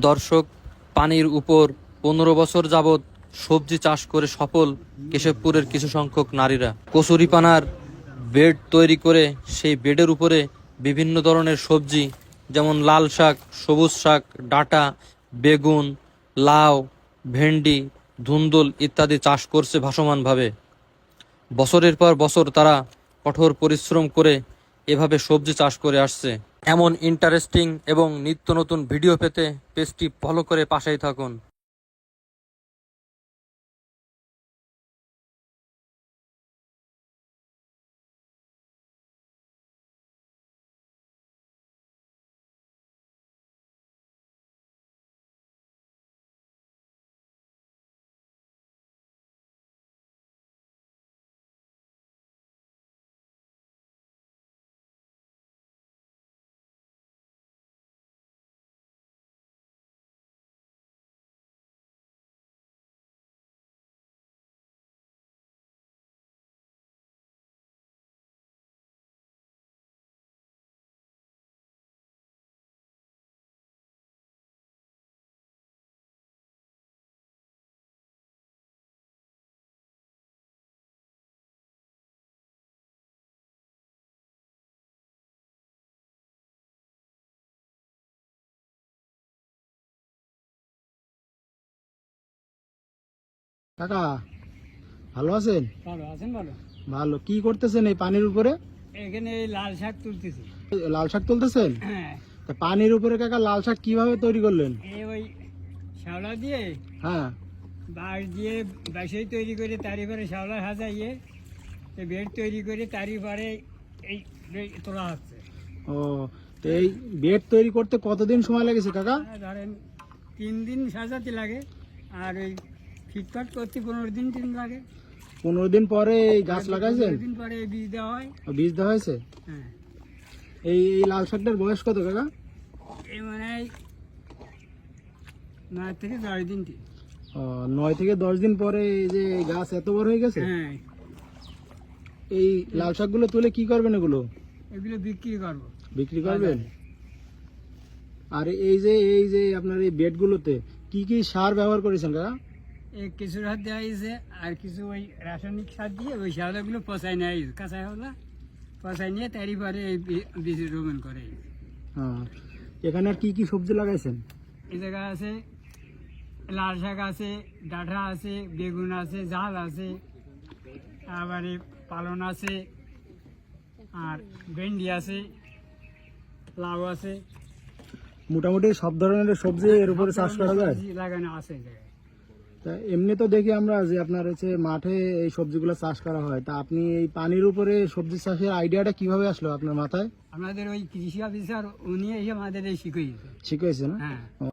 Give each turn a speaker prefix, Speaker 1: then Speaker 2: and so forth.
Speaker 1: দর্শক, পানির উপর 15 বছর যাবৎ সবজি চাষ করে সফল কেশবপুরের কিছু সংখ্যক নারীরা কচুরিপানার বেড তৈরি করে সেই বেডের উপরে বিভিন্ন ধরনের সবজি যেমন লাল শাক, সবুজ শাক, ডাঁটা, বেগুন, লাউ, ভেন্ডি, ধুন্দুল ইত্যাদি চাষ করছে ভাসমানভাবে। বছরের পর বছর তারা কঠোর পরিশ্রম করে এভাবে সবজি চাষ করে আসছে। এমন ইন্টারেস্টিং এবং নিত্য নতুন ভিডিও পেতে পেজটি ফলো করে পাশেই থাকুন।
Speaker 2: কাকা ভালো আছেন?
Speaker 3: ভালো আছেন? ভালো।
Speaker 2: ভালো। কি করতেছেন এই পানির উপরে?
Speaker 3: এখানে এই লাল শাক তুলতেছি।
Speaker 2: লাল শাক তুলতেছেন?
Speaker 3: হ্যাঁ।
Speaker 2: তা পানির উপরে কাকা লাল শাক কিভাবে তৈরি করলেন?
Speaker 3: এই ওই শ্যাওলা দিয়ে
Speaker 2: হ্যাঁ।
Speaker 3: বাঁশ দিয়ে বাঁশেই তৈরি করে তারই পরে শ্যাওলা সাজাইয়ে বেড তৈরি করে তারই পরে এই তোলা হচ্ছে।
Speaker 2: ও, তো এই বেড তৈরি করতে কতদিন সময় লেগেছে কাকা?
Speaker 3: ধরেন 3 দিন সাজাতে লাগে, আর ওই ফিটফাট করতে 15 দিন লাগে।
Speaker 2: 15 দিন পরে এই গাছ লাগাইছেন?
Speaker 3: 15 দিন পরে এই বীজ দেওয়া হয়।
Speaker 2: বীজ দেওয়া হয়েছে?
Speaker 3: হ্যাঁ।
Speaker 2: এই এই লাল শাকটার বয়স কত কাকা?
Speaker 3: এই মানে 9 থেকে 10 দিন।
Speaker 2: 9 থেকে 10 দিন পরে এই যে গাছ এত বড় হয়ে গেছে।
Speaker 3: হ্যাঁ।
Speaker 2: এই লাল শাকগুলো তুলে কি করবেন এগুলো?
Speaker 3: এগুলো বিক্রি করবো।
Speaker 2: বিক্রি করবেন? আর এই যে আপনার এই বেডগুলোতে কি কি সার ব্যবহার করেছেন কাকা?
Speaker 3: এই কিছু সার দেওয়া হয়েছে, আর কিছু ওই রাসায়নিক সার দিয়ে ওই শ্যাওলাগুলো পচাই নেওয়া হয়েছে। কাঁচা শ্যাওলা পচাই নিয়ে তারই পরে এই বীজ রোপণ করে।
Speaker 2: হ্যাঁ। এখানে আর কি কি সবজি লাগাইছেন?
Speaker 3: এই জায়গা আছে লাল শাক আছে, ডাঁটা আছে, বেগুন আছে, ঝাল আছে, আবার পালন আছে, আর ভেন্ডি আছে, লাউ আছে।
Speaker 2: মোটামুটি সব ধরনের সবজি এর উপরে চাষ করা যায়?
Speaker 3: সবজি লাগানো আছে এই জায়গায়।
Speaker 2: তা এমনি তো দেখি আমরা যে আপনার হচ্ছে মাঠে এই সবজিগুলো চাষ করা হয়, তা আপনি এই পানির উপরে সবজি চাষের আইডিয়াটা কিভাবে আসলো আপনার মাথায়?
Speaker 3: আমাদের ওই কৃষি অফিসার উনি এসে আমাদের এই শিখিয়েছে।
Speaker 2: শিখেছে না?
Speaker 3: হ্যাঁ।